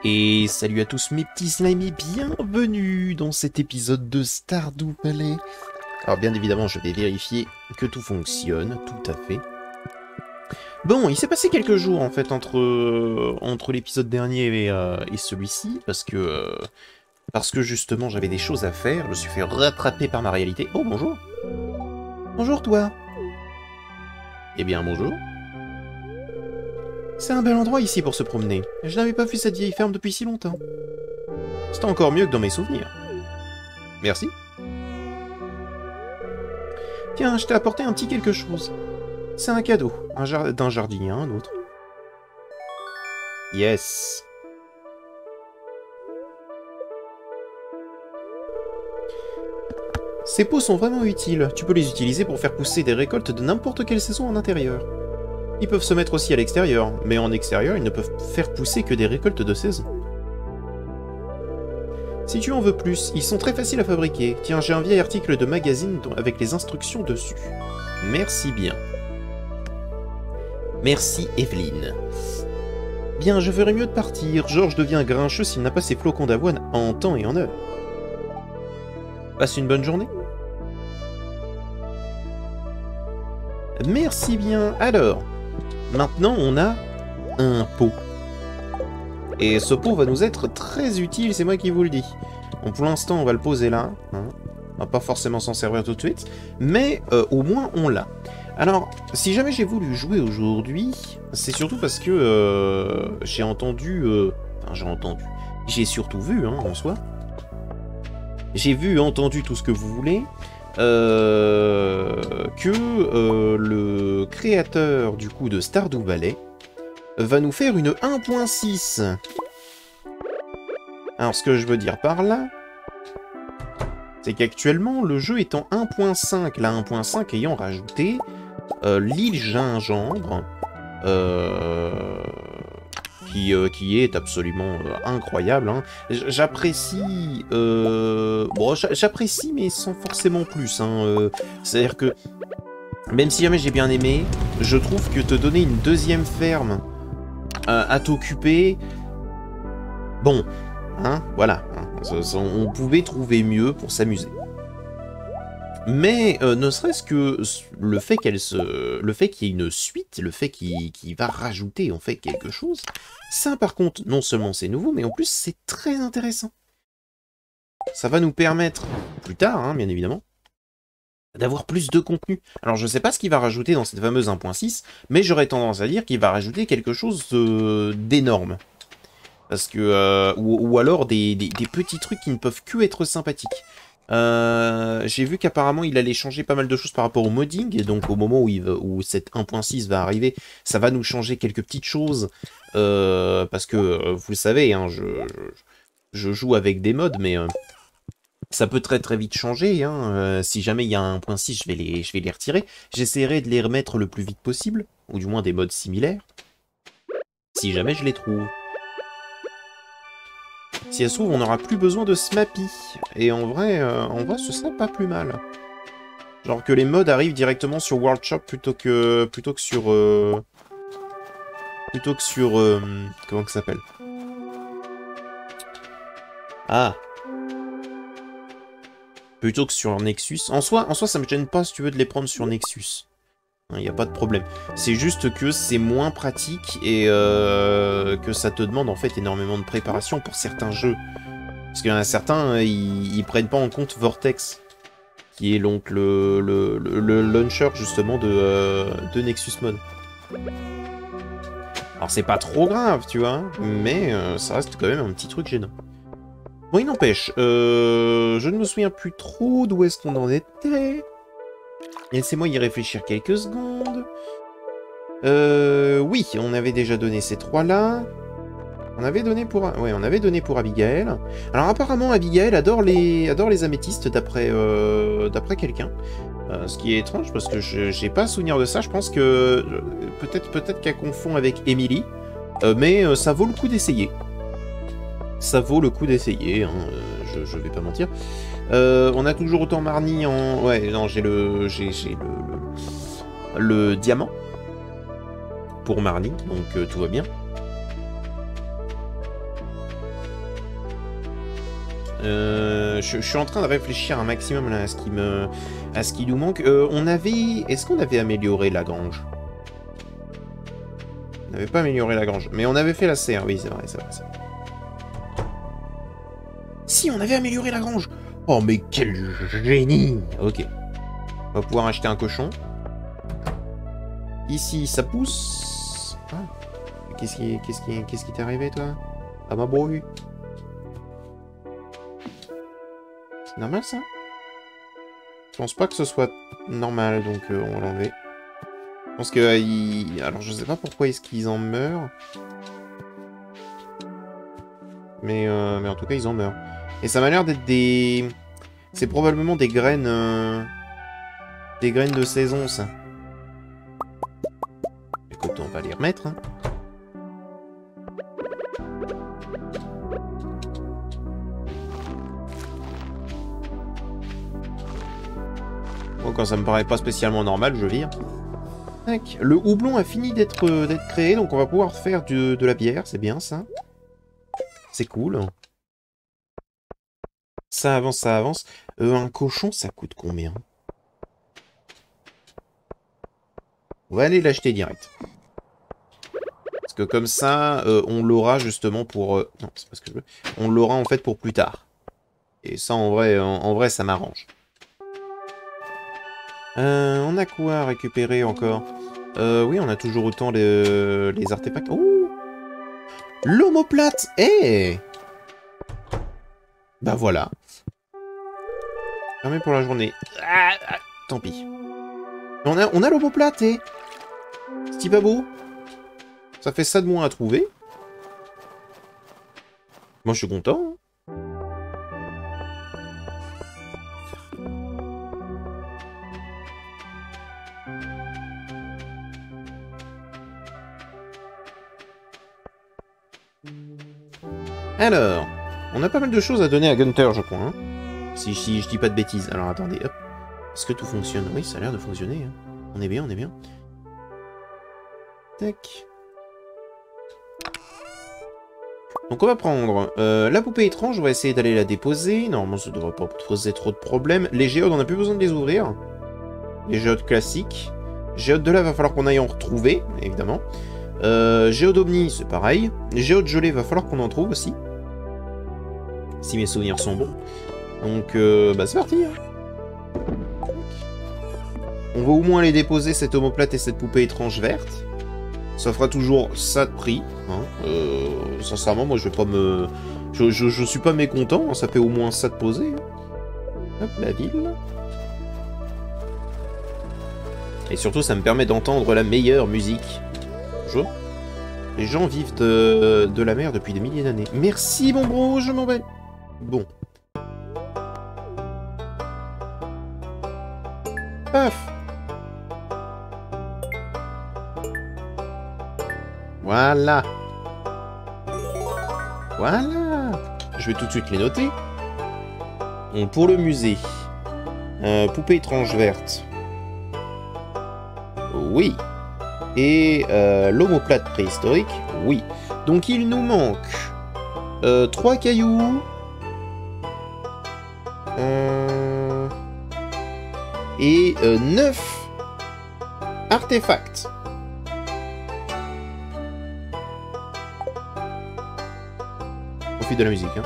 Et salut à tous mes petits slimes et bienvenue dans cet épisode de Stardew Valley. Alors bien évidemment je vais vérifier que tout fonctionne, tout à fait. Bon, il s'est passé quelques jours en fait entre l'épisode dernier et celui-ci, parce que justement j'avais des choses à faire, je me suis fait rattraper par ma réalité. Oh bonjour. Bonjour toi. Eh bien bonjour. C'est un bel endroit ici pour se promener. Je n'avais pas vu cette vieille ferme depuis si longtemps. C'était encore mieux que dans mes souvenirs. Merci. Tiens, je t'ai apporté un petit quelque chose. C'est un cadeau, d'un jardinier à un autre. Yes. Ces pots sont vraiment utiles. Tu peux les utiliser pour faire pousser des récoltes de n'importe quelle saison en intérieur. Ils peuvent se mettre aussi à l'extérieur, mais en extérieur, ils ne peuvent faire pousser que des récoltes de saison. Si tu en veux plus, ils sont très faciles à fabriquer. Tiens, j'ai un vieil article de magazine avec les instructions dessus. Merci bien. Merci, Evelyne. Bien, je ferais mieux de partir. Georges devient grincheux s'il n'a pas ses flocons d'avoine en temps et en heure. Passe une bonne journée. Merci bien. Alors, maintenant on a un pot. Et ce pot va nous être très utile, c'est moi qui vous le dis. Bon, pour l'instant, on va le poser là. Hein. On va pas forcément s'en servir tout de suite. Mais au moins, on l'a. Alors, si jamais j'ai voulu jouer aujourd'hui, c'est surtout parce que j'ai entendu... Enfin, j'ai entendu. J'ai surtout vu, hein, en soi. J'ai vu, entendu tout ce que vous voulez. Que le créateur, du coup, de Stardew Valley va nous faire une 1.6. Alors, ce que je veux dire par là, c'est qu'actuellement, le jeu est en 1.5, la 1.5 ayant rajouté l'île Gingembre, qui est absolument incroyable. Hein. J'apprécie... bon, j'apprécie, mais sans forcément plus. Hein. C'est-à-dire que, même si jamais j'ai bien aimé, je trouve que te donner une deuxième ferme à t'occuper... Bon, hein, voilà. Hein, on pouvait trouver mieux pour s'amuser. Mais ne serait-ce que le fait qu'il y ait une suite, le fait qu'il va rajouter en fait quelque chose, ça par contre, non seulement c'est nouveau, mais en plus c'est très intéressant. Ça va nous permettre, plus tard, hein, bien évidemment, d'avoir plus de contenu. Alors je sais pas ce qu'il va rajouter dans cette fameuse 1.6, mais j'aurais tendance à dire qu'il va rajouter quelque chose d'énorme. Parce que, ou alors des petits trucs qui ne peuvent que être sympathiques. J'ai vu qu'apparemment il allait changer pas mal de choses par rapport au modding, et donc au moment où cette 1.6 va arriver, ça va nous changer quelques petites choses, parce que, vous le savez, hein, je joue avec des mods, mais ça peut très très vite changer. Hein. Si jamais il y a un 1.6, je vais les retirer. J'essaierai de les remettre le plus vite possible, ou du moins des mods similaires, si jamais je les trouve. Si ça se trouve, on n'aura plus besoin de Smappy. Et en vrai, ce serait pas plus mal. Genre que les mods arrivent directement sur World Shop plutôt que sur... comment que ça s'appelle? Ah. Plutôt que sur Nexus. En soi, ça me gêne pas si tu veux de les prendre sur Nexus. Il n'y a pas de problème. C'est juste que c'est moins pratique et que ça te demande en fait énormément de préparation pour certains jeux. Parce qu'il y en a certains, ils prennent pas en compte Vortex, qui est donc le launcher justement de Nexus Mod. Alors c'est pas trop grave, tu vois, mais ça reste quand même un petit truc gênant. Bon, il n'empêche, je ne me souviens plus trop d'où est-ce qu'on en était. Laissez-moi y réfléchir quelques secondes. Oui, on avait déjà donné ces trois-là. On avait donné pour Abigail. Alors apparemment, Abigail adore les améthystes d'après quelqu'un. Ce qui est étrange parce que j'ai pas souvenir de ça. Je pense que peut-être qu'elle confond avec Emily. Mais ça vaut le coup d'essayer. Ça vaut le coup d'essayer, hein, je vais pas mentir. On a toujours autant Marnie en... Ouais, non, j'ai le diamant pour Marnie, donc tout va bien. Je suis en train de réfléchir un maximum là, à ce qui nous manque. Est-ce qu'on avait amélioré la grange? On n'avait pas amélioré la grange, mais on avait fait la serre. Oui, c'est vrai, c'est vrai. Si, on avait amélioré la grange. Oh, mais quel génie. Ok. On va pouvoir acheter un cochon. Ici, ça pousse. Ah. Qu'est-ce qui t'est arrivé, toi? Ah, ma brouille. C'est normal, ça? Je pense pas que ce soit normal, donc on va l'enlever. Je pense que... Alors, je sais pas pourquoi est-ce qu'ils en meurent. Mais en tout cas, ils en meurent. Et ça m'a l'air d'être des... C'est probablement des graines... Des graines de saison, ça. Écoute, on va les remettre, hein. Bon, quand ça me paraît pas spécialement normal, je vire. Tac. Le houblon a fini d'être créé, donc on va pouvoir faire de la bière, c'est bien, ça. C'est cool. Ça avance, ça avance. Un cochon, ça coûte combien? On va aller l'acheter direct. Parce que comme ça, on l'aura justement pour... Non, c'est pas ce que je veux. On l'aura en fait pour plus tard. Et ça, en vrai, ça m'arrange. On a quoi à récupérer encore? Oui, on a toujours autant les artefacts. Oh, l'omoplate. Eh, bah voilà. Fermé pour la journée. Tant pis. On a l'omoplate, eh. C'est pas beau? Ça fait ça de moins à trouver. Moi, je suis content. Hein. Alors, on a pas mal de choses à donner à Gunther, je crois. Hein. Si je dis pas de bêtises. Alors, attendez, hop. Est-ce que tout fonctionne? Oui, ça a l'air de fonctionner. Hein. On est bien, on est bien. Tac. Donc on va prendre la poupée étrange, on va essayer d'aller la déposer. Normalement, ça devrait pas poser trop de problèmes. Les géodes, on n'a plus besoin de les ouvrir. Les géodes classiques. Géodes de là, va falloir qu'on aille en retrouver, évidemment. Géode Omni, c'est pareil. Géode gelée, va falloir qu'on en trouve aussi. Si mes souvenirs sont bons. Donc, bah c'est parti. Hein. On va au moins les déposer, cette omoplate et cette poupée étrange verte. Ça fera toujours ça de prix. Hein. Sincèrement, moi, je vais pas me... Je suis pas mécontent. Hein. Ça fait au moins ça de poser. Hein. Hop, la ville. Et surtout, ça me permet d'entendre la meilleure musique. Bonjour. Les gens vivent de la mer depuis des milliers d'années. Merci, mon bro, je m'en vais. Bon. Paf. Voilà. Voilà. Je vais tout de suite les noter. Donc, pour le musée. Poupée étrange verte. Oui. Et l'omoplate préhistorique. Oui. Donc il nous manque 3 cailloux. Et 9 artefacts. Profite de la musique, hein.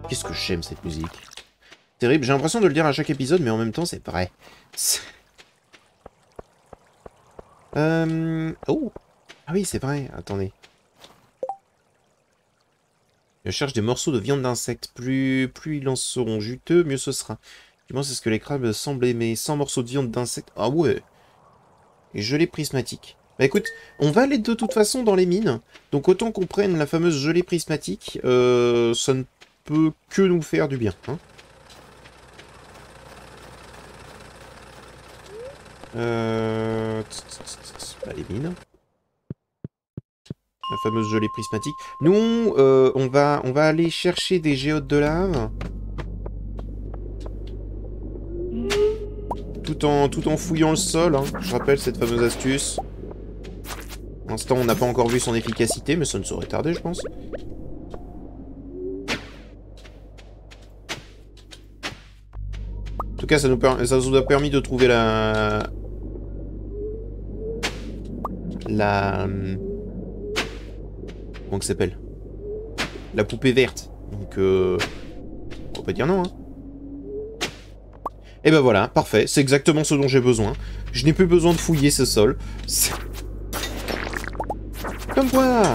Qu'est-ce que j'aime cette musique. Terrible, j'ai l'impression de le dire à chaque épisode, mais en même temps, c'est vrai. Oh. Ah oui, c'est vrai, attendez. Je cherche des morceaux de viande d'insectes. Plus ils en seront juteux, mieux ce sera. Moi, c'est ce que les crabes semblent aimer. 100 morceaux de viande d'insectes. Ah ouais. Et gelée prismatique. Bah écoute, on va aller de toute façon dans les mines. Donc autant qu'on prenne la fameuse gelée prismatique, ça ne peut que nous faire du bien. Hein. Les mines. La fameuse gelée prismatique. Nous, on va aller chercher des géodes de lave. Tout en fouillant le sol. Hein. Je rappelle cette fameuse astuce. Pour l'instant, on n'a pas encore vu son efficacité, mais ça ne saurait tarder, je pense. En tout cas, ça nous a permis de trouver la... Comment ça s'appelle? La poupée verte. Donc, on va pas dire non, hein. Et ben voilà, parfait. C'est exactement ce dont j'ai besoin. Je n'ai plus besoin de fouiller ce sol. Comme quoi!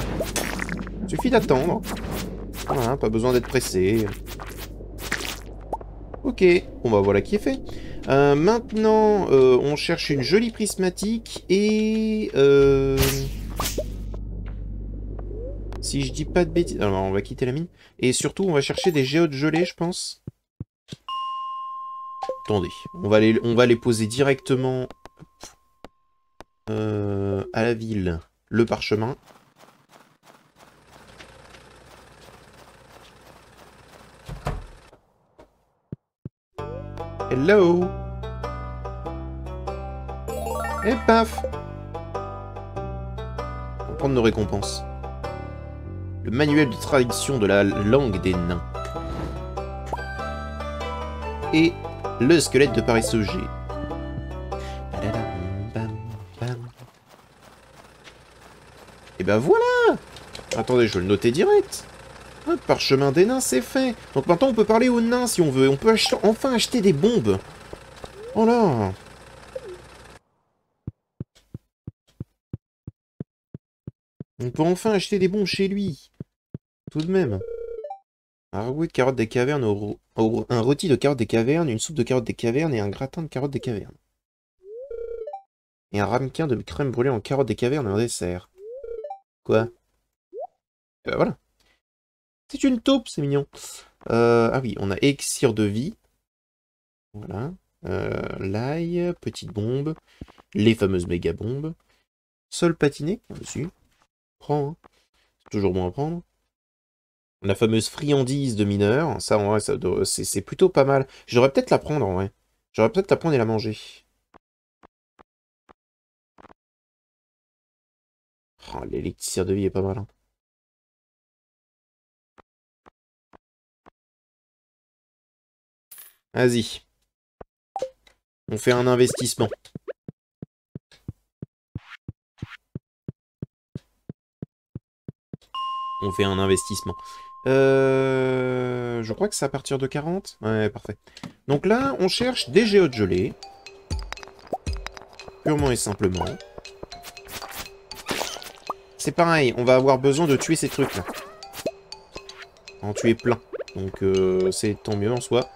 Suffit d'attendre. Voilà, pas besoin d'être pressé. Ok, bon bah voilà qui est fait. Maintenant, on cherche une jolie prismatique et... Si je dis pas de bêtises... Alors, on va quitter la mine. Et surtout, on va chercher des géodes gelées, je pense. Attendez, on va les poser directement à la ville. Le parchemin. Hello! Et paf! On va prendre nos récompenses. Le manuel de traduction de la langue des nains. Et le squelette de paresseux G. Et ben voilà! Attendez, je vais le noter direct. Ah, parchemin des nains, c'est fait. Donc maintenant, on peut parler aux nains si on veut. On peut enfin acheter des bombes. Oh là! On peut enfin acheter des bombes chez lui. Tout de même. Un ragoût de carottes des cavernes, un rôti de carottes des cavernes, une soupe de carottes des cavernes et un gratin de carottes des cavernes. Et un ramequin de crème brûlée en carottes des cavernes et un dessert. Quoi? Voilà. C'est une taupe, c'est mignon. Ah oui, on a élixir de vie. Voilà. L'ail, petite bombe. Les fameuses méga bombes. Sol patiné, dessus. Prends, hein. C'est toujours bon à prendre. La fameuse friandise de mineur. Ça, en vrai, c'est plutôt pas mal. J'aurais peut-être la prendre, en vrai. J'aurais peut-être la prendre et la manger. Oh, l'élixir de vie est pas mal, hein. Vas-y. On fait un investissement. On fait un investissement. Je crois que c'est à partir de 40. Ouais, parfait. Donc là, on cherche des géodes gelées. Purement et simplement. C'est pareil, on va avoir besoin de tuer ces trucs-là. En tuer plein. Donc c'est tant mieux en soi.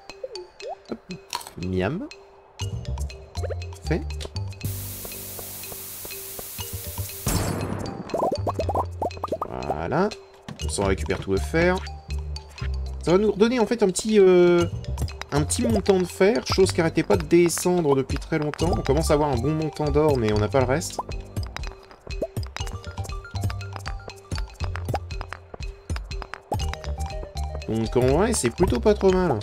Hop. Miam. Fait. Voilà. On s'en récupère tout le fer. Ça va nous redonner en fait un petit montant de fer, chose qui n'arrêtait pas de descendre depuis très longtemps. On commence à avoir un bon montant d'or, mais on n'a pas le reste. Donc en vrai, c'est plutôt pas trop mal.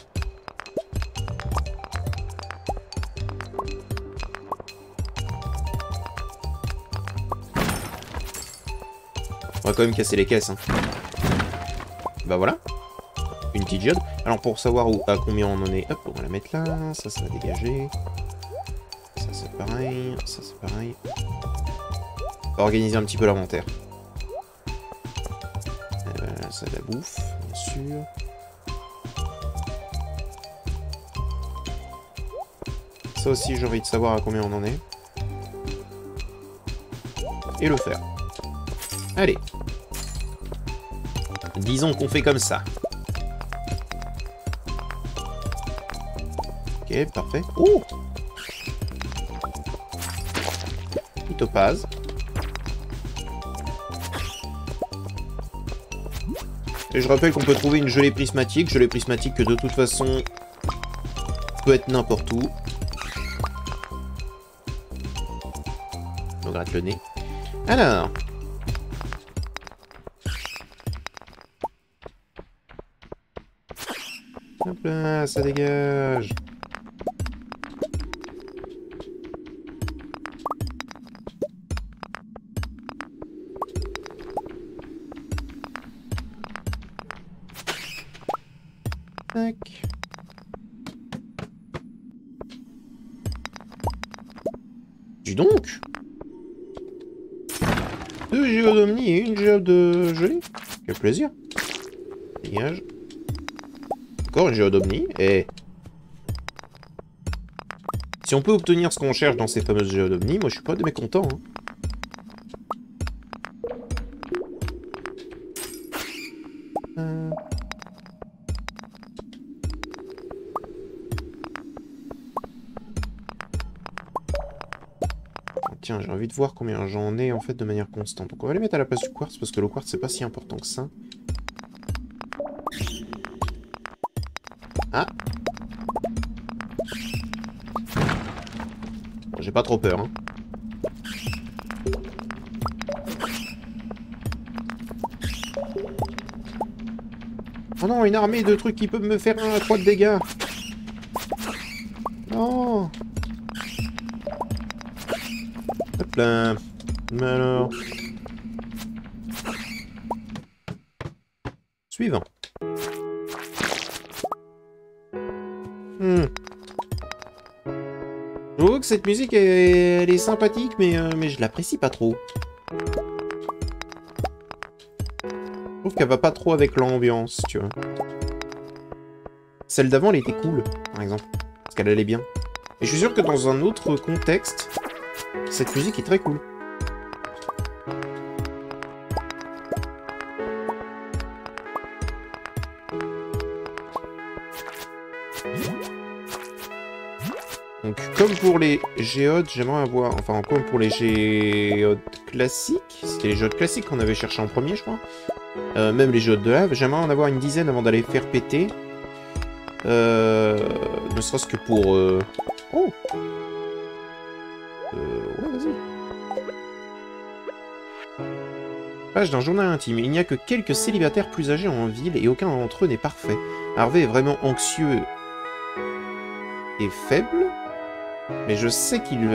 On va quand même casser les caisses, hein. Bah voilà. Une petite diode. Alors pour savoir à combien on en est, hop, on va la mettre là. Ça va dégager. Ça c'est pareil. Ça c'est pareil. On va organiser un petit peu l'inventaire. Ça de la bouffe, bien sûr. Ça aussi, j'ai envie de savoir à combien on en est. Et le fer. Allez. Disons qu'on fait comme ça. Ok, parfait. Oh! Une topaz. Et je rappelle qu'on peut trouver une gelée prismatique. Gelée prismatique que de toute façon peut être n'importe où. On gratte le nez. Alors. Hop là, ça dégage. Tac. Dis donc! 2 géodes omni et une géode de gelée. Quel plaisir. Dégage. Encore une géode omni. Et... si on peut obtenir ce qu'on cherche dans ces fameuses géodes omni, moi je suis pas de mécontent. Hein. Tiens, j'ai envie de voir combien j'en ai en fait de manière constante. Donc on va les mettre à la place du quartz parce que le quartz c'est pas si important que ça. Ah! Bon, j'ai pas trop peur, hein. Oh non, une armée de trucs qui peuvent me faire un 3 de dégâts. Non. Hop là. Mais alors... suivant. Je trouve que cette musique, elle est sympathique, mais je l'apprécie pas trop. Je trouve qu'elle va pas trop avec l'ambiance, tu vois. Celle d'avant, elle était cool, par exemple. Parce qu'elle allait bien. Et je suis sûr que dans un autre contexte, cette musique est très cool. Donc, comme pour les géodes, j'aimerais avoir... enfin, comme pour les géodes classiques, c'était les géodes classiques qu'on avait cherché en premier, je crois. Même les géodes de lave, j'aimerais en avoir une dizaine avant d'aller faire péter. Ne serait-ce que pour... oh ouais, vas-y. Page d'un journal intime. Il n'y a que quelques célibataires plus âgés en ville et aucun d'entre eux n'est parfait. Harvey est vraiment anxieux et faible, mais je sais qu'il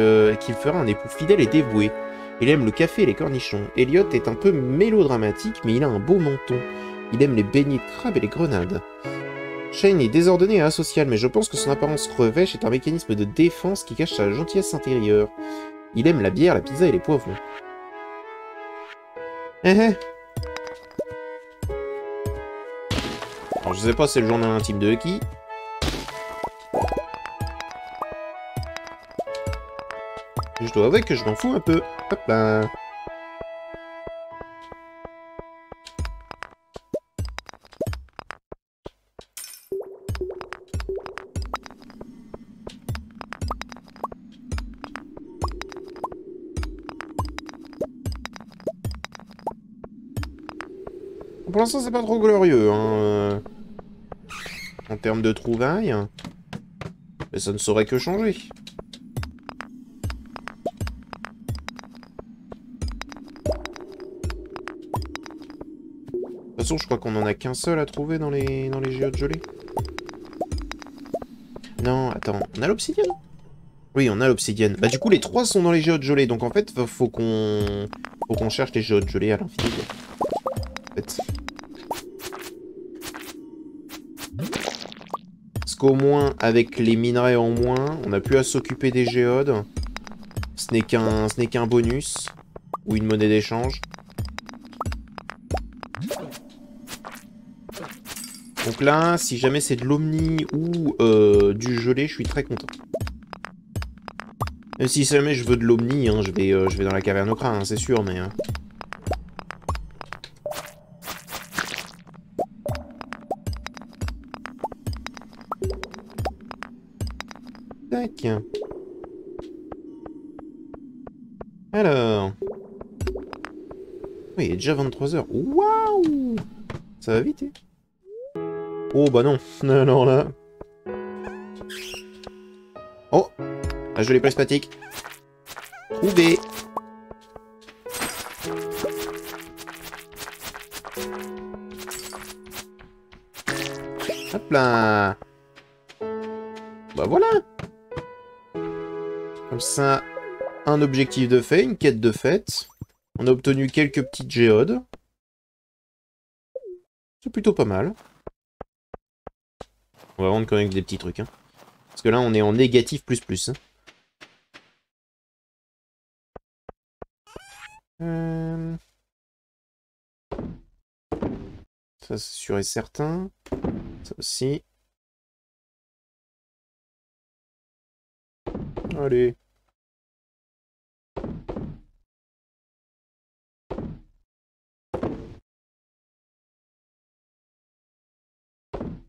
fera un époux fidèle et dévoué. Il aime le café et les cornichons. Elliot est un peu mélodramatique, mais il a un beau menton. Il aime les beignets de crabe et les grenades. Shane est désordonné et asocial, mais je pense que son apparence revêche est un mécanisme de défense qui cache sa gentillesse intérieure. Il aime la bière, la pizza et les poivrons. Alors je sais pas c'est le journal intime de qui. Je dois avouer que je m'en fous un peu. Hop là. Pour l'instant, c'est pas trop glorieux, hein, en termes de trouvailles. Mais ça ne saurait que changer. De toute façon, je crois qu'on en a qu'un seul à trouver dans les géodes gelées. Non, attends, on a l'obsidienne? Oui, on a l'obsidienne. Bah du coup, les trois sont dans les géodes gelées, donc en fait, faut qu'on cherche les géodes gelées à l'infini. En fait. Parce qu'au moins, avec les minerais en moins, on n'a plus à s'occuper des géodes. Ce n'est qu'un bonus. Ou une monnaie d'échange. Donc là, si jamais c'est de l'omni ou du gelé, je suis très content. Même si jamais je veux de l'omni, hein, je vais dans la caverne au crâne, hein, c'est sûr, mais... Tac. Alors... oui, il est déjà 23 h. Waouh! Ça va vite, hein? Oh, bah non. Non, non, là. Oh! La jolie prismatique. Trouvé. Hop là. Bah voilà. Comme ça, un objectif de fait, une quête de fête. On a obtenu quelques petites géodes. C'est plutôt pas mal. On va vendre quand même des petits trucs. Hein. Parce que là, on est en négatif plus plus. Hein. Ça, c'est sûr et certain. Ça aussi. Allez.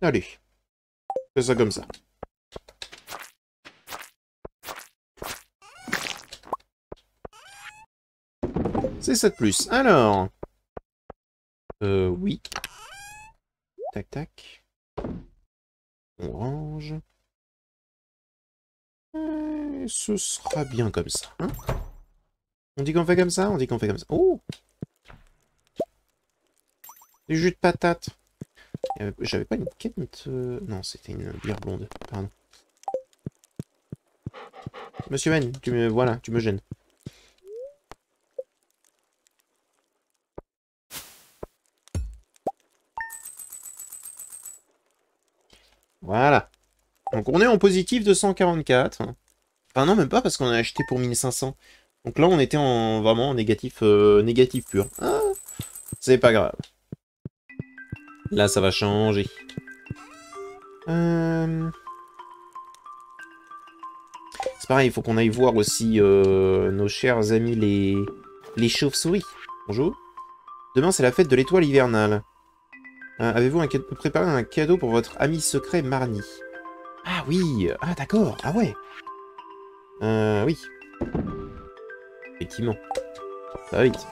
Allez. Fais ça comme ça. C'est ça de plus. Alors. Oui. Tac, tac. On range. Et ce sera bien comme ça. Hein, on dit qu'on fait comme ça? On dit qu'on fait comme ça. Oh! Du jus de patate. J'avais pas une quête... Non, c'était une bière blonde. Pardon. Monsieur Ben, tu me... Voilà, tu me gênes. Voilà. Donc on est en positif de 144. Enfin non, même pas, parce qu'on a acheté pour 1500. Donc là, on était en vraiment en négatif, négatif pur. Ah, c'est pas grave. Là, ça va changer. C'est pareil, il faut qu'on aille voir aussi nos chers amis les chauves-souris. Bonjour. Demain, c'est la fête de l'étoile hivernale. Avez-vous préparé un cadeau pour votre ami secret Marnie? Ah oui, ah d'accord, ah ouais. Oui. Effectivement. Ça va vite.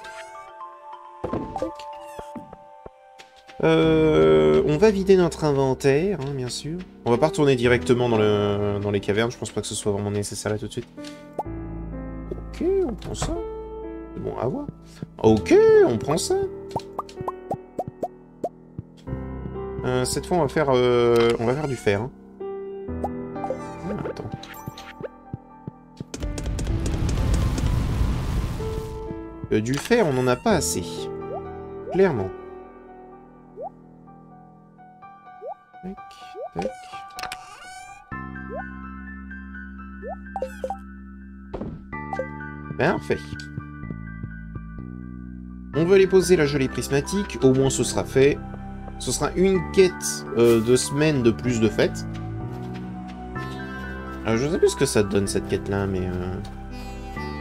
On va vider notre inventaire, hein, bien sûr. On va pas retourner directement dans les cavernes, je pense pas que ce soit vraiment nécessaire là tout de suite. Ok, on prend ça. C'est bon à voir. Ok, on prend ça. Cette fois, on va faire du fer. Hein. Ah, attends. Du fer, on n'en a pas assez. Clairement. Tac, tac. Parfait. On va aller poser la gelée prismatique, au moins ce sera fait. Ce sera une quête de semaine de plus de fêtes. Je sais plus ce que ça donne cette quête-là, mais...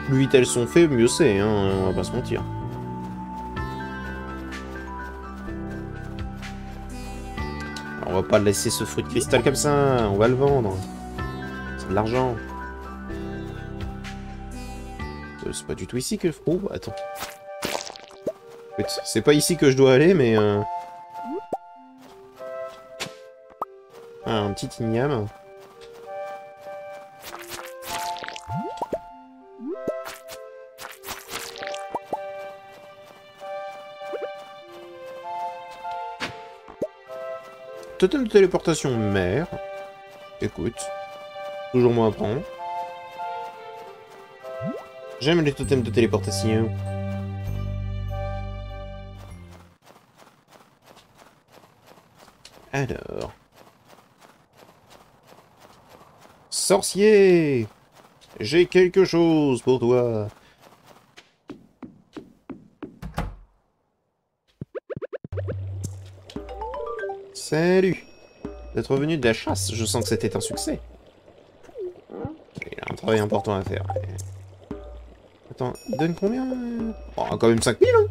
plus vite elles sont faites, mieux c'est, hein, on va pas se mentir. Alors, on va pas laisser ce fruit de cristal comme ça, on va le vendre. C'est de l'argent. C'est pas du tout ici que... Oh, attends. C'est pas ici que je dois aller, mais... Ah, un petit igname. Totem de téléportation mer. Écoute. Toujours moins à prendre. J'aime les totems de téléportation. Alors... Sorcier! J'ai quelque chose pour toi. Salut! D'être revenu de la chasse, je sens que c'était un succès. Il a un travail important à faire. Attends, il donne combien? Oh, quand même 5000, hein!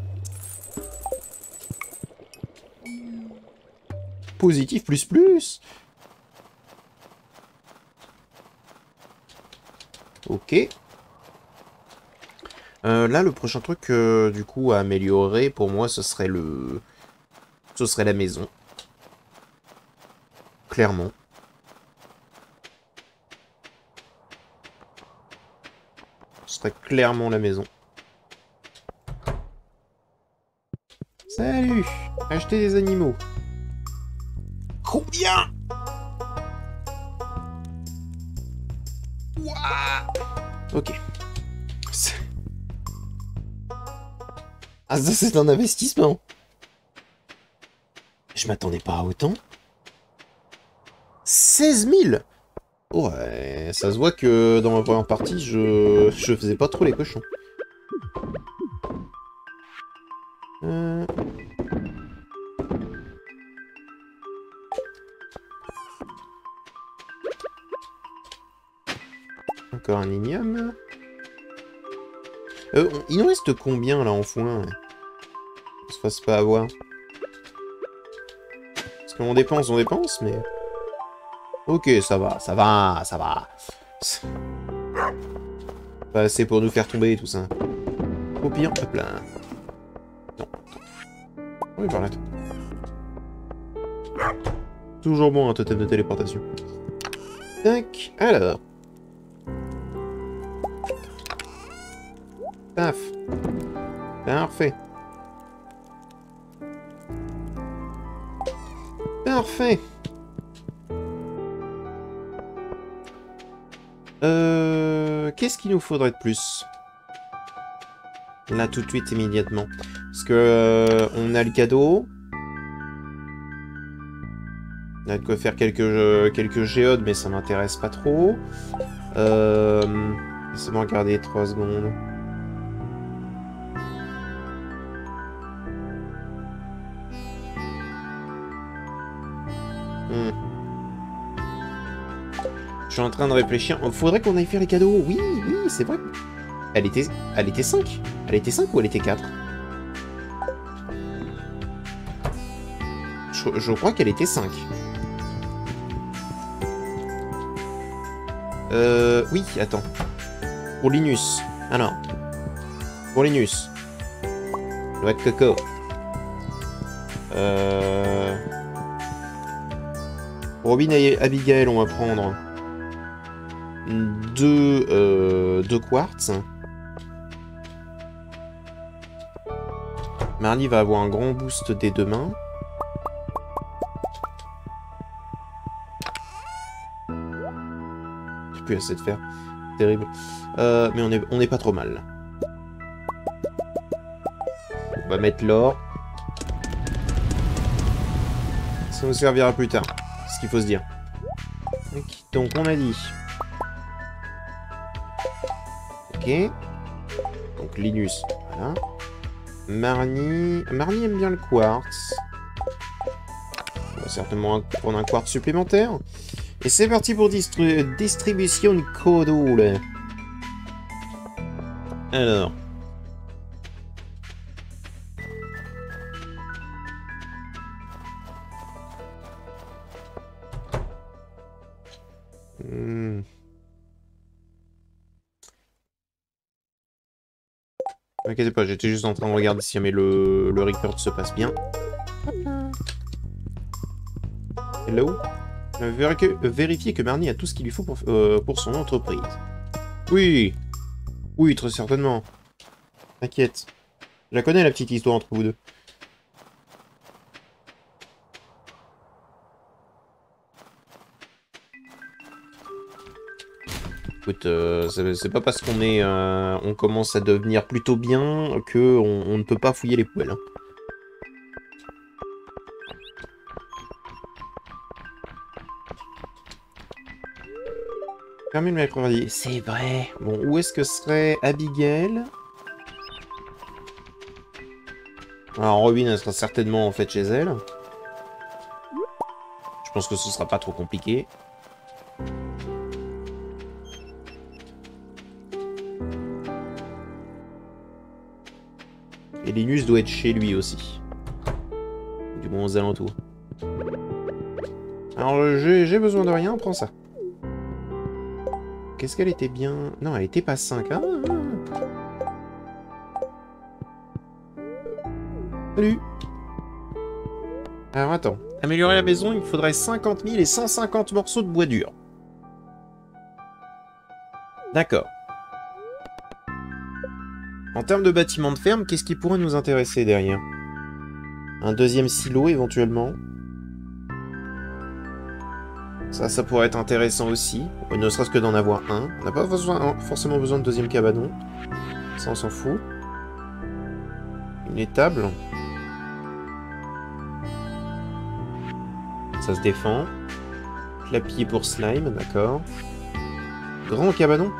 Positif plus plus! Ok. Là, le prochain truc, du coup, à améliorer, pour moi, ce serait la maison. Clairement. Ce serait clairement la maison. Salut! Acheter des animaux. Combien? Ouah! Ok. Ah, ça, c'est un investissement. Je m'attendais pas à autant. 16 000. Ouais, ça se voit que dans ma première partie, je faisais pas trop les cochons. Encore un igname. Il nous reste combien là en foin? On se fasse pas avoir. Parce qu'on dépense, mais... Ok, ça va, ça va, ça va. Pas assez pour nous faire tomber tout ça. Au pire, hop là. Non. Oui, par là. Toujours bon un totem de téléportation. Tac, alors. Paf. Parfait. Parfait. Qu'est-ce qu'il nous faudrait de plus? Là, tout de suite, immédiatement. Parce que on a le cadeau. On a de quoi faire quelques géodes, mais ça m'intéresse pas trop. Laissez-moi regarder 3 secondes. Je suis en train de réfléchir. Faudrait qu'on aille faire les cadeaux. Oui, oui, c'est vrai. Elle était 5. Elle était 5 ou elle était 4? Je crois qu'elle était 5. Oui, attends. Pour Linus. Alors. Pour Linus. Noix de coco. Robin et Abigail, on va prendre... 2 quartz. Marnie va avoir un grand boost des 2 mains. J'ai plus assez de fer. Terrible. Mais on est pas trop mal. On va mettre l'or. Ça nous servira plus tard. C'est ce qu'il faut se dire. Donc on a dit... Ok. Donc Linus, voilà. Marnie aime bien le quartz. On va certainement prendre un quartz supplémentaire. Et c'est parti pour distribution de codule. Alors. N'inquiétez pas, j'étais juste en train de regarder si jamais le record se passe bien. Hello. Vérifier que Marnie a tout ce qu'il lui faut pour son entreprise. Oui. Oui, très certainement. T'inquiète. Je la connais, la petite histoire entre vous deux. Écoute, c'est pas parce qu'on est, on commence à devenir plutôt bien que on ne peut pas fouiller les poubelles. Hein. Fermez le mercredi. C'est vrai. Bon, où est-ce que serait Abigail? Alors, Robin, elle sera certainement en fait chez elle. Je pense que ce sera pas trop compliqué. Et Linus doit être chez lui aussi. Du moins aux alentours. Alors, j'ai besoin de rien, prends ça. Qu'est-ce qu'elle était bien... Non, elle était pas 5. Ah. Salut. Alors, attends. Améliorer la maison, il faudrait 50 000 et 150 morceaux de bois dur. D'accord. En termes de bâtiment de ferme, qu'est-ce qui pourrait nous intéresser derrière? Un deuxième silo, éventuellement. Ça pourrait être intéressant aussi. Ne serait-ce que d'en avoir un. On n'a pas forcément besoin de deuxième cabanon. Ça, on s'en fout. Une étable. Ça se défend. Clapier pour slime, d'accord. Grand cabanon.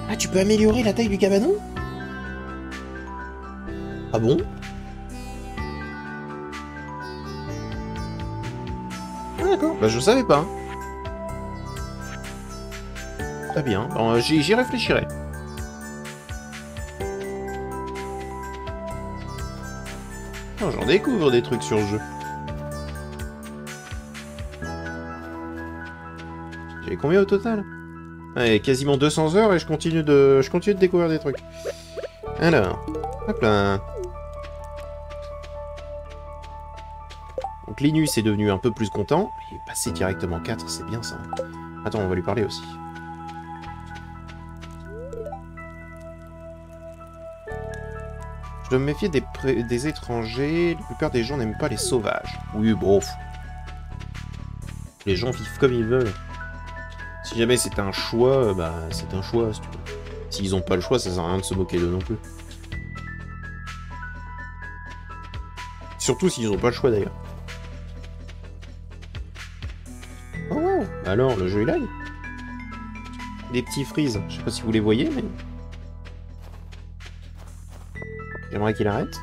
Ah, tu peux améliorer la taille du cabanon? Ah bon? Ah d'accord, bah je savais pas. Très bien, bon, j'y réfléchirai. Oh, j'en découvre des trucs sur le jeu. J'ai combien au total? Ouais, quasiment 200 heures et je continue de découvrir des trucs. Alors, hop là. Donc Linus est devenu un peu plus content. Il est passé directement 4, c'est bien ça. Attends, on va lui parler aussi. Je dois me méfier des étrangers. La plupart des gens n'aiment pas les sauvages. Oui, bon. Les gens vivent comme ils veulent. Si jamais c'est un choix, bah c'est un choix, si tu veux. S'ils n'ont pas le choix, ça sert à rien de se moquer d'eux non plus. Surtout s'ils n'ont pas le choix d'ailleurs. Oh, alors le jeu il lag. Des petits freeze, je sais pas si vous les voyez, mais... J'aimerais qu'il arrête.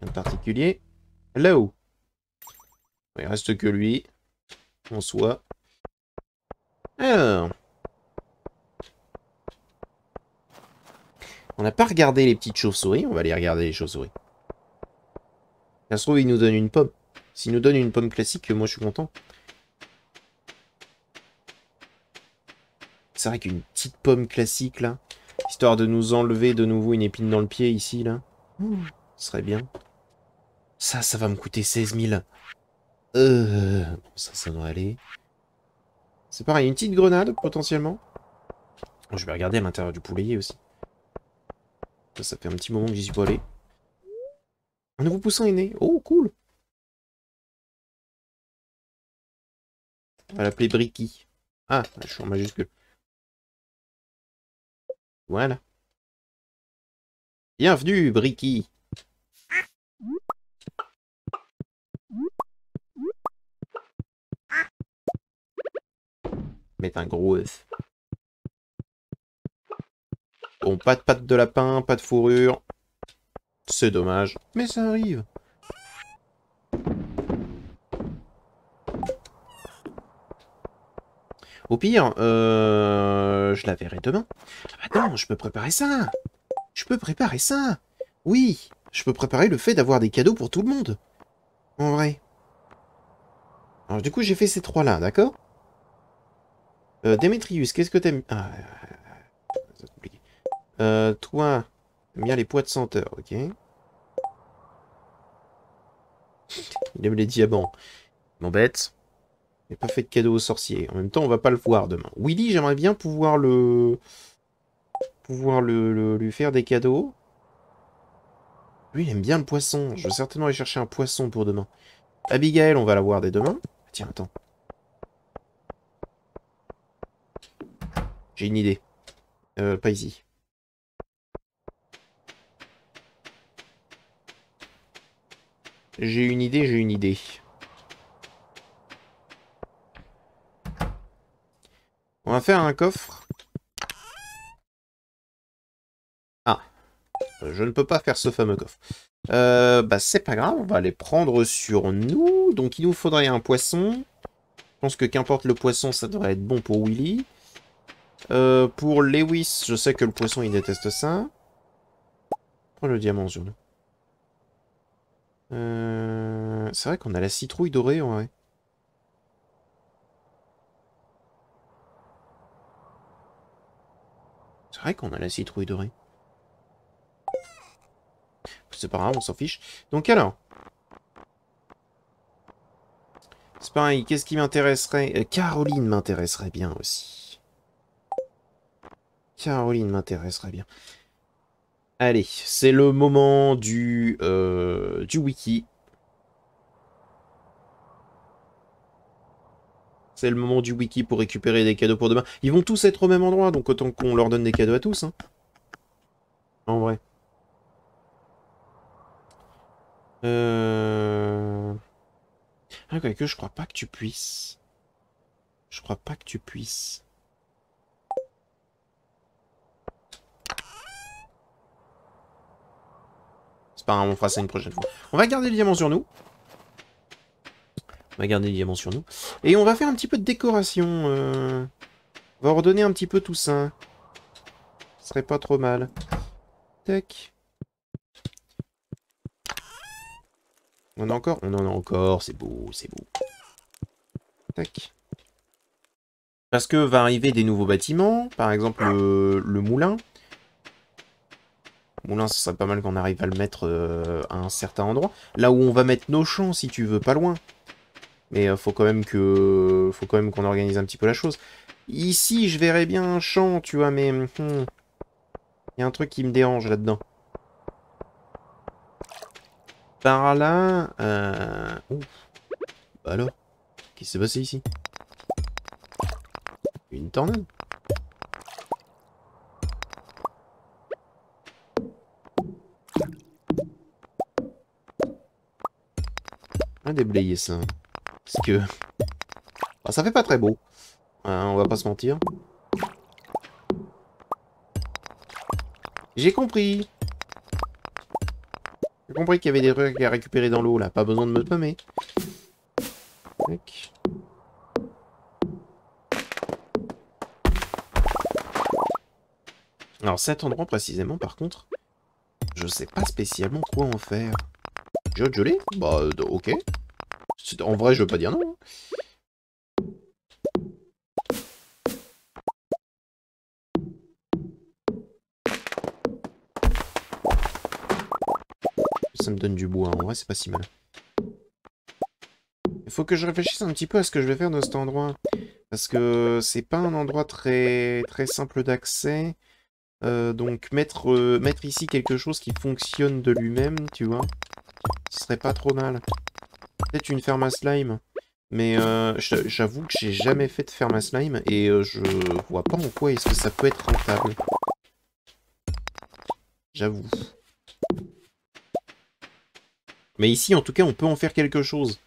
Un particulier. Là-haut. Il reste que lui. En soi. Alors. On n'a pas regardé les petites chauves-souris. On va aller regarder les chauves-souris. Ça se trouve, il nous donne une pomme. S'il nous donne une pomme classique, moi je suis content. C'est vrai qu'une petite pomme classique, là, histoire de nous enlever de nouveau une épine dans le pied, ici, là, ce serait bien. Ça va me coûter 16 000. Bon, ça doit aller. C'est pareil, une petite grenade, potentiellement. Je vais regarder à l'intérieur du poulailler, aussi. Ça fait un petit moment que j'y suis pas allé. Un nouveau poussin est né. Oh, cool. On va l'appeler Bricky. Ah, je suis en majuscule. Voilà. Bienvenue, Bricky. Mettre un gros œuf. Bon, pas de pattes de lapin, pas de fourrure. C'est dommage, mais ça arrive. Au pire, je la verrai demain. Ah bah non, je peux préparer ça. Je peux préparer ça. Oui, je peux préparer le fait d'avoir des cadeaux pour tout le monde. En vrai. Alors du coup, j'ai fait ces trois-là, d'accord? Démétrius, qu'est-ce que t'aimes... Ah, c'est compliqué. Toi, t'aimes bien les poids de senteur, ok. Il aime les diamants. M'embête. Il n'a pas fait de cadeau aux sorciers. En même temps, on va pas le voir demain. Willy, j'aimerais bien pouvoir lui faire des cadeaux. Lui, il aime bien le poisson. Je vais certainement aller chercher un poisson pour demain. Abigail, on va la voir dès demain. Tiens, attends. J'ai une idée. Pas ici. J'ai une idée. On va faire un coffre. Ah. Je ne peux pas faire ce fameux coffre. Bah c'est pas grave, on va les prendre sur nous. Donc il nous faudrait un poisson. Je pense que qu'importe le poisson, ça devrait être bon pour Willy. Pour Lewis, je sais que le poisson, il déteste ça. Prends le diamant sur nous. C'est vrai qu'on a la citrouille dorée, ouais. C'est vrai qu'on a la citrouille dorée. C'est pas grave, on s'en fiche. Donc alors... C'est pareil, qu'est-ce qui m'intéresserait? Caroline m'intéresserait bien aussi. Caroline m'intéresserait bien. Allez, c'est le moment du wiki. C'est le moment du wiki pour récupérer des cadeaux pour demain. Ils vont tous être au même endroit, donc autant qu'on leur donne des cadeaux à tous. Hein. En vrai. Ah, quoique, je crois pas que tu puisses. Je crois pas que tu puisses. C'est pas grave, on fera ça une prochaine fois. On va garder le diamant sur nous. On va garder le diamant sur nous. Et on va faire un petit peu de décoration. On va redonner un petit peu tout ça. Ce serait pas trop mal. Tac. On en a encore? On en a encore, c'est beau, c'est beau. Tac. Parce que va arriver des nouveaux bâtiments, par exemple le moulin. Le moulin, ce serait pas mal qu'on arrive à le mettre à un certain endroit. Là où on va mettre nos champs, si tu veux, pas loin. Mais faut quand même qu'on organise un petit peu la chose. Ici, je verrais bien un champ, tu vois, mais il y a un truc qui me dérange là-dedans. Par là, ouf. Bah alors, qu'est-ce qui s'est passé ici? Une tornade? On va déblayer ça. Parce que... bah, ça fait pas très beau. On va pas se mentir. J'ai compris. J'ai compris qu'il y avait des trucs à récupérer dans l'eau, là. Pas besoin de me spammer. Tac. Alors cet endroit précisément, par contre, je sais pas spécialement quoi en faire. Je l'ai? Bah, ok. En vrai, je veux pas dire non. Ça me donne du bois, en vrai, c'est pas si mal. Il faut que je réfléchisse un petit peu à ce que je vais faire de cet endroit. Parce que c'est pas un endroit très, très simple d'accès. Donc mettre ici quelque chose qui fonctionne de lui-même, tu vois, ce serait pas trop mal. Peut-être une ferme à slime. Mais j'avoue que j'ai jamais fait de ferme à slime et je vois pas en quoi est-ce que ça peut être rentable. J'avoue. Mais ici, en tout cas, on peut en faire quelque chose.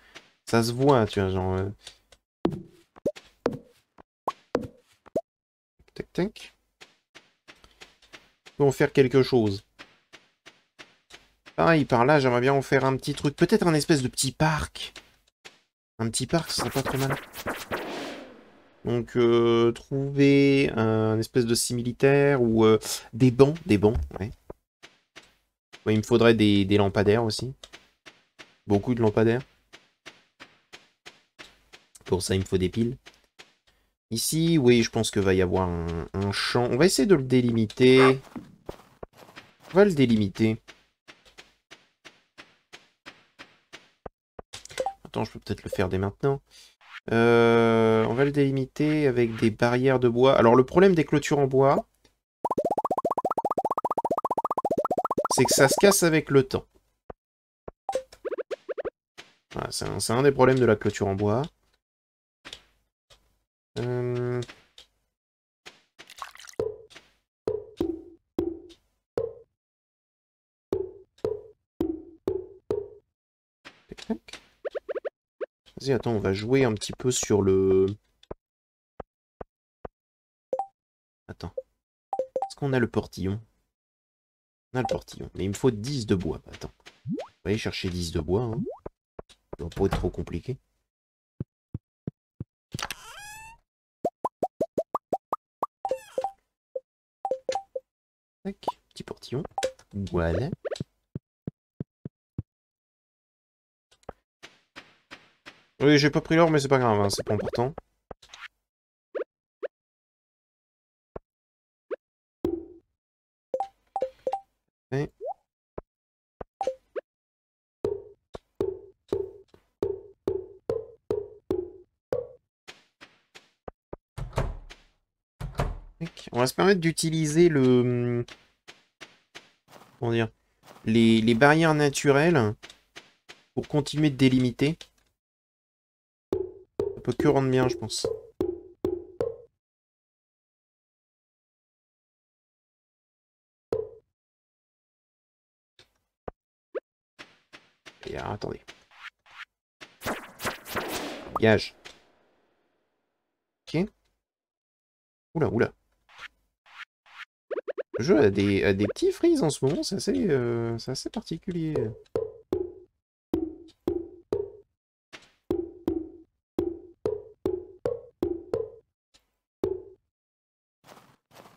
Ça se voit, tu vois, genre... Tac, tac. On peut en faire quelque chose. Pareil, par là, j'aimerais bien en faire un petit truc. Peut-être un espèce de petit parc. Un petit parc, ce serait pas trop mal. Donc, trouver un espèce de similitaire ou des bancs, ouais. Ouais, il me faudrait des lampadaires aussi. Beaucoup de lampadaires. Pour ça, il me faut des piles. Ici, oui, je pense que va y avoir un champ. On va essayer de le délimiter. On va le délimiter. Attends, je peux peut-être le faire dès maintenant. On va le délimiter avec des barrières de bois. Alors, le problème des clôtures en bois, c'est que ça se casse avec le temps. Voilà, c'est un des problèmes de la clôture en bois. Euh... Tac, tac. Vas-y, attends, on va jouer un petit peu sur le... Attends. Est-ce qu'on a le portillon? On a le portillon. Mais il me faut 10 de bois. Attends. On va aller chercher 10 de bois. Hein. Ça va pas être trop compliqué. Tac. Petit portillon. Voilà. Oui, j'ai pas pris l'or, mais c'est pas grave. Hein, c'est pas important. Et... On va se permettre d'utiliser le... Comment dire? Les barrières naturelles pour continuer de délimiter. Ça peut que rendre bien, je pense. Et alors, attendez. Gage. Ok. Oula, oula. Le jeu a des petits freeze en ce moment, c'est assez particulier.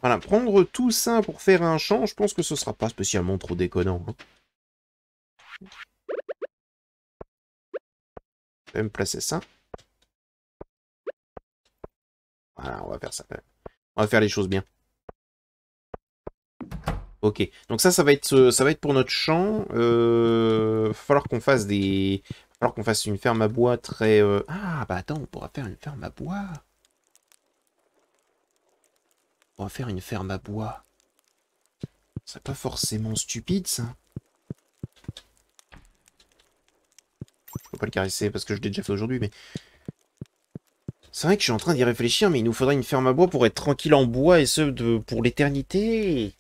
Voilà, prendre tout ça pour faire un champ, je pense que ce sera pas spécialement trop déconnant. Hein. Je vais me placer ça. Voilà, on va faire ça. On va faire les choses bien. Ok, donc ça va être pour notre champ. Va falloir qu'on fasse une ferme à bois très... Ah, bah attends, on pourra faire une ferme à bois. On va faire une ferme à bois. C'est pas forcément stupide, ça. Je peux pas le caresser parce que je l'ai déjà fait aujourd'hui, mais... C'est vrai que je suis en train d'y réfléchir, mais il nous faudrait une ferme à bois pour être tranquille en bois, et ce, pour l'éternité.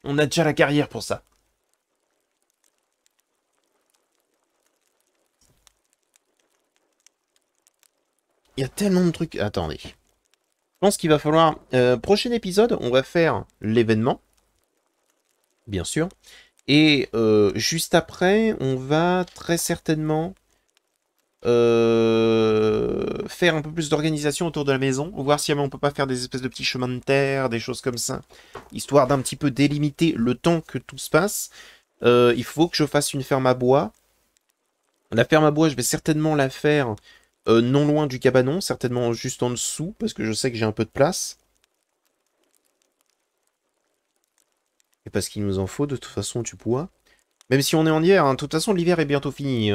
On a déjà la carrière pour ça. Il y a tellement de trucs... Attendez. Je pense qu'il va falloir... prochain épisode, on va faire l'événement. Bien sûr. Et juste après, on va très certainement faire un peu plus d'organisation autour de la maison. Voir si on peut pas faire des espèces de petits chemins de terre, des choses comme ça. Histoire d'un petit peu délimiter le temps que tout se passe. Il faut que je fasse une ferme à bois. La ferme à bois, je vais certainement la faire non loin du cabanon. Certainement juste en dessous, parce que je sais que j'ai un peu de place. Et parce qu'il nous en faut de toute façon du bois. Même si on est en hiver, hein. De toute façon l'hiver est bientôt fini.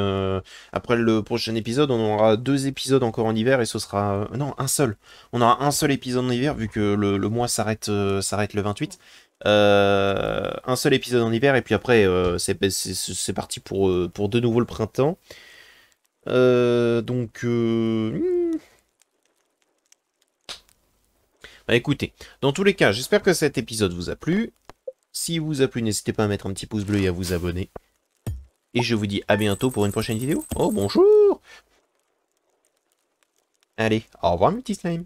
Après le prochain épisode, on aura 2 épisodes encore en hiver et ce sera... non, un seul. On aura un seul épisode en hiver vu que le mois s'arrête le 28. Un seul épisode en hiver et puis après c'est parti pour de nouveau le printemps. Bah écoutez, dans tous les cas, j'espère que cet épisode vous a plu. Si vous a plu, n'hésitez pas à mettre un petit pouce bleu et à vous abonner. Et je vous dis à bientôt pour une prochaine vidéo. Oh, bonjour! Allez, au revoir, Multislime!